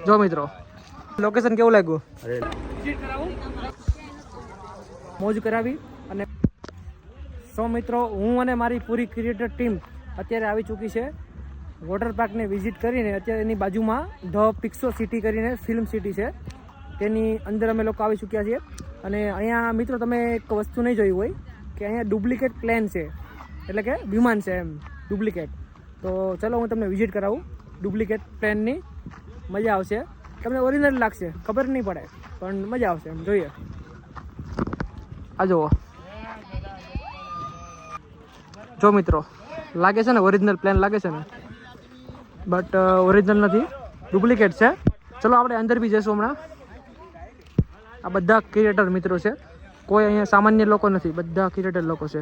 જો મિત્રો લોકેશન કેવું લાગ્યું? મોજ કરાવી. અને મિત્રો હું અને મારી પૂરી ક્રિએટર ટીમ અત્યારે આવી ચૂકી છે વોટર પાર્કને વિઝિટ કરીને. અત્યારે એની બાજુમાં ધ પિક્સો સિટી કરીને ફિલ્મ સિટી છે, તેની અંદર અમે લોકો આવી ચૂક્યા છીએ. અને અહીંયા મિત્રો તમે એક વસ્તુ નહીં જોઈ હોય કે અહીંયા ડુપ્લિકેટ પ્લેન છે, એટલે કે વિમાન છે એમ ડુપ્લિકેટ. તો ચલો હું તમને વિઝિટ કરાવું ડુપ્લિકેટ પ્લેનની. મજા આવશે, તમને ઓરિજિનલ લાગશે, ખબર નહીં પડે પણ મજા આવશે એમ. જોઈએ આ જુઓ. જો મિત્રો લાગે છે ને ઓરિજિનલ પ્લેન લાગે છે ને, બટ ઓરિજિનલ નથી, ડુપ્લિકેટ છે. ચલો આપણે અંદર બી જઈશું હમણાં. આ બધા ક્રિએટર મિત્રો છે, કોઈ અહીંયા સામાન્ય લોકો નથી, બધા ક્રિએટર લોકો છે.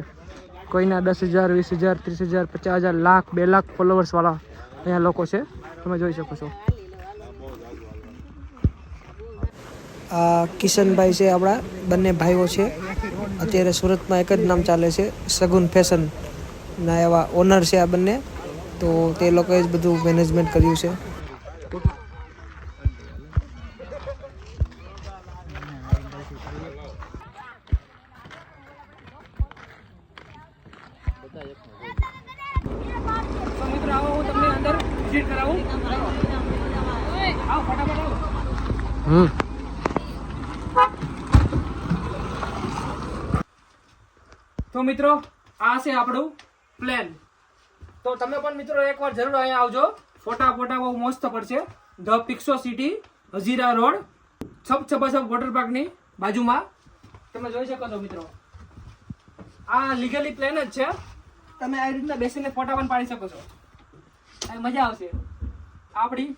કોઈના 10,000 20,000 30,000 50,000 લાખ 2 લાખ ફોલોવર્સવાળા અહીંયા લોકો છે, તમે જોઈ શકો છો. આ કિશનભાઈ છે, આપણા બંને ભાઈઓ છે. અત્યારે સુરતમાં એક જ નામ ચાલે છે, સગુન ફેશન ના એવા ઓનર છે આ બંને. તો તે લોકોએ જ બધું મેનેજમેન્ટ કર્યું છે. મિત્રો આવો, હું તમને અંદર વિઝિટ કરાવું. આવો ફટાફટ આવો. તો મિત્રો આ છે આપણું પ્લેન. તો તમે પણ મિત્રો એકવાર જરૂર અહીંયા આવજો. ફોટા બહુ મસ્ત પડશે. The Pixo City, Hazira road, છપ વોટર પાર્કની બાજુમાં તમે જોઈ શકો છો મિત્રો. આ લીગલી પ્લેન જ છે. તમે આ રીતના બેસીને ફોટા પણ પાડી શકો છો. મજા આવશે આપણી.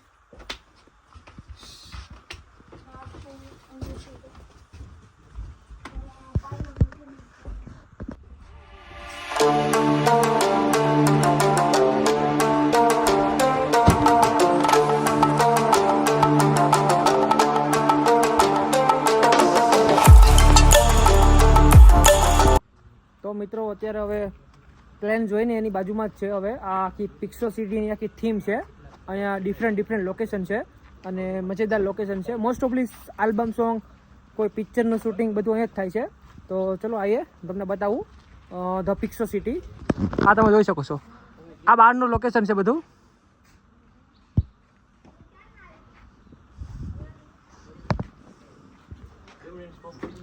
તો મિત્રો અત્યારે હવે પ્લેન જોઈને એની બાજુમાં જ છે. હવે આ આખી પિક્સો સિટીની આખી થીમ છે. અહીંયા ડિફરન્ટ લોકેશન છે અને મજેદાર લોકેશન છે. મોસ્ટ ઓફલી આલ્બમ સોંગ, કોઈ પિક્ચરનું શૂટિંગ બધું અહીંયા જ થાય છે. તો ચલો આવીએ, તમને બતાવું ધ પિક્સો સિટી. આ તમે જોઈ શકો છો, આ બહારનું લોકેશન છે બધું.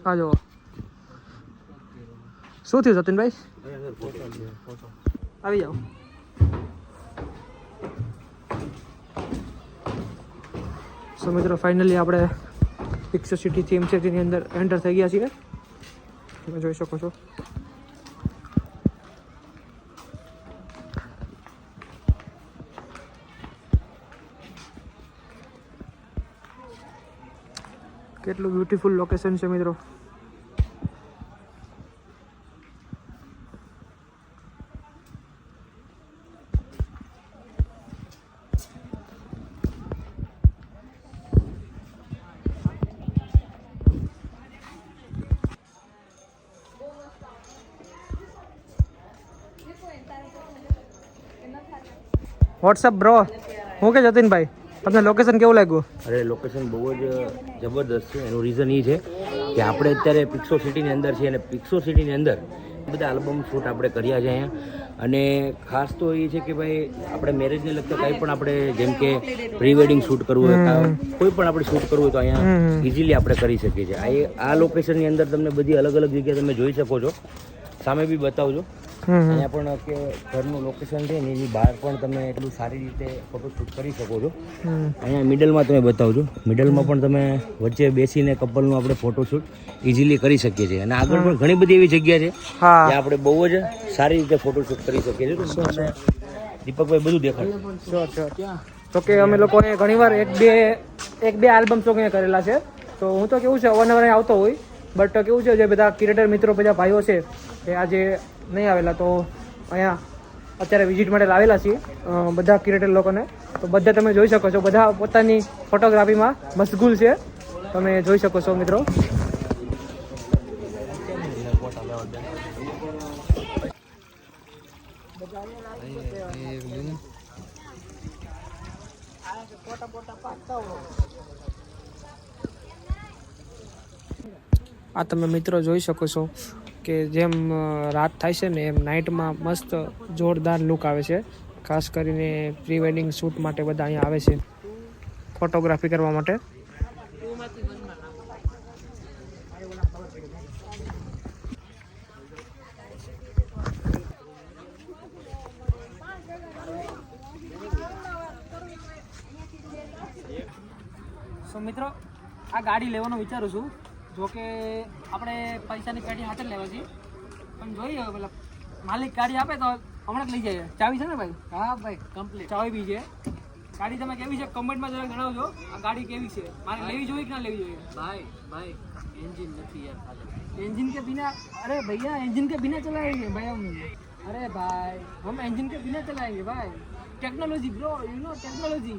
હા જુઓ. શું થયું જતીનભાઈ? આવી જાઓ. સો મિત્રો ફાઇનલી આપણે પિક્સો સિટી થીમ છે તેની અંદર એન્ટર થઈ ગયા છીએ. તમે જોઈ શકો છો. કેટલું બ્યુટીફુલ લોકેશન છે મિત્રો. WhatsApp bro. હું કે જતીનભાઈ તમને લોકેશન કેવું લાગ્યું? અરે લોકેશન બહુ જ જબરદસ્ત છે. એનું રીઝન એ છે કે આપણે અત્યારે પિક્સો સિટીની અંદર છીએ અને પિક્સો સિટીની અંદર બધા આલ્બમ શૂટ આપણે કર્યા છે અહીંયા. અને ખાસ તો એ છે કે ભાઈ આપણે મેરેજને લગતા કંઈ પણ આપણે જેમ કે પ્રી વેડિંગ શૂટ કરવું હોય, કોઈ પણ આપણે શૂટ કરવું હોય તો અહીંયા ઇઝીલી આપણે કરી શકીએ છીએ. આ લોકેશનની અંદર તમને બધી અલગ અલગ જગ્યાએ તમે જોઈ શકો છો. સામે બી બતાવજો. અહીંયા પણ કે ઘરનું લોકેશન છે ને એની બહાર પણ તમે એટલું સારી રીતે ફોટોશૂટ કરી શકો છો. અહીંયા મિડલમાં તમે બતાવજો. મિડલમાં પણ તમે વચ્ચે બેસીને કપલનું આપણે ફોટોશૂટ ઇઝીલી કરી શકીએ છીએ. અને આગળ પણ ઘણી બધી એવી જગ્યા છે જ્યાં આપણે બહુ જ સારી રીતે ફોટોશૂટ કરી શકીએ છીએ. દીપકભાઈ બધું દેખાડે. તો કે અમે લોકોએ ઘણીવાર એક બે આલ્બમ સોંગ અહીંયા કરેલા છે. તો હું તો કેવું છે અવારનવાર આવતો હોય, બટ કેવું છે જે બધા ક્રિએટર મિત્રો બધા ભાઈઓ છે એ આજે નહીં આવેલા, તો અહીંયા અત્યારે વિઝિટ માટે લાવેલા છીએ બધા ક્રિએટર લોકોને. તો બધા તમે જોઈ શકો છો, બધા પોતાની ફોટોગ્રાફીમાં મશગુલ છે, તમે જોઈ શકો છો મિત્રો. આ તમે મિત્રો જોઈ શકો છો કે જેમ રાત થાય છે ને એમ નાઇટમાં મસ્ત જોરદાર લુક આવે છે. ખાસ કરીને પ્રી વેડિંગ શૂટ માટે બધા અહીંયા આવે છે ફોટોગ્રાફી કરવા માટે. સો મિત્રો આ ગાડી લેવાનો વિચારું છું. જો કે આપણે પૈસાની પેટી હાથે જ લેવા છીએ, પણ જોઈએ હવે મતલબ માલિક ગાડી આપે તો હમણાં જ લઈ જઈએ. ચાવી છે ને ભાઈ? હા ભાઈ કમ્પ્લીટ ચાવી બી છે. ગાડી તમે કેવી છે કમેન્ટમાં જરા જણાવજો. આ ગાડી કેવી છે, મારે લેવી જોઈએ કે ના લેવી જોઈએ? भाई इंजन नहीं यार खाली इंजन के बिना, अरे भैया इंजन के बिना चलाएंगे भाई हम. अरे भाई हम इंजन के बिना चलाएंगे भाई. Technology bro, you know technology.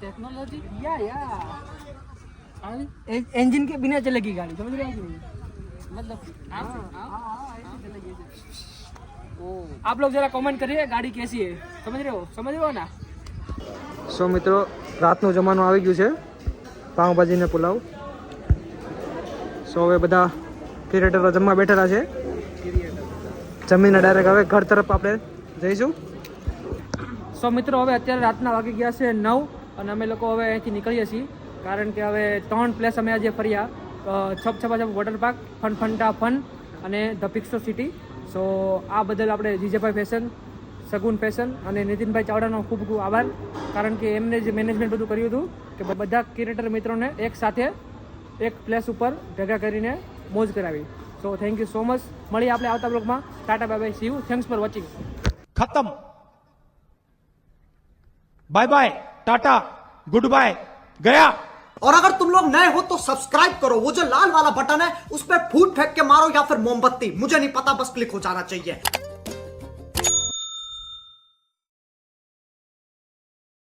Technology या इंजन के बिना चलेगी गाड़ी, समझ रहे हो? मतलब ऐसे चलेगी. आप लोग जरा कमेंट करिए गाड़ी कैसी है, समझ रहे हो ना? સો મિત્રો રાતનું જમવાનું આવી ગયું છે, પાઉંભાજી ને પુલાવ. સો હવે બધા ક્રિએટરો જમવા બેઠેલા છે. જમીને ડાયરેક્ટ હવે ઘર તરફ આપણે જઈશું. સો મિત્રો હવે અત્યારે રાતના વાગી ગયા છે 9 અને અમે લોકો હવે અહીંથી નીકળીએ છીએ, કારણ કે હવે 3 પ્લેસ અમે આજે ફર્યા. છપ છપા છપ વોટર પાર્ક, ફનફંટા ફન અને ધ પિક્સો સિટી. સો આ બદલ આપણે જીજેભાઈ ફેશન, સગુન ફેશન અને નીતિનભાઈ ચાવડાનો ખૂબ ખૂબ આભાર, કારણ કે એમને જે મેનેજમેન્ટ બધું કર્યું હતું કે બધા ક્રિએટર મિત્રોને એક સાથે એક પ્લેસ ઉપર ભેગા કરીને મોજ કરાવી. So thank you so much. મળીએ આપણે આવતા બ્લોગમાં. Tata bye bye, see you, thanks for watching. खत्म bye bye tata goodbye गया. और अगर तुम लोग नए हो तो सब्सक्राइब करो, वो जो लाल वाला बटन है उस पर फूट फेंक के मारो या फिर मोमबत्ती, मुझे नहीं पता, बस क्लिक हो जाना चाहिए.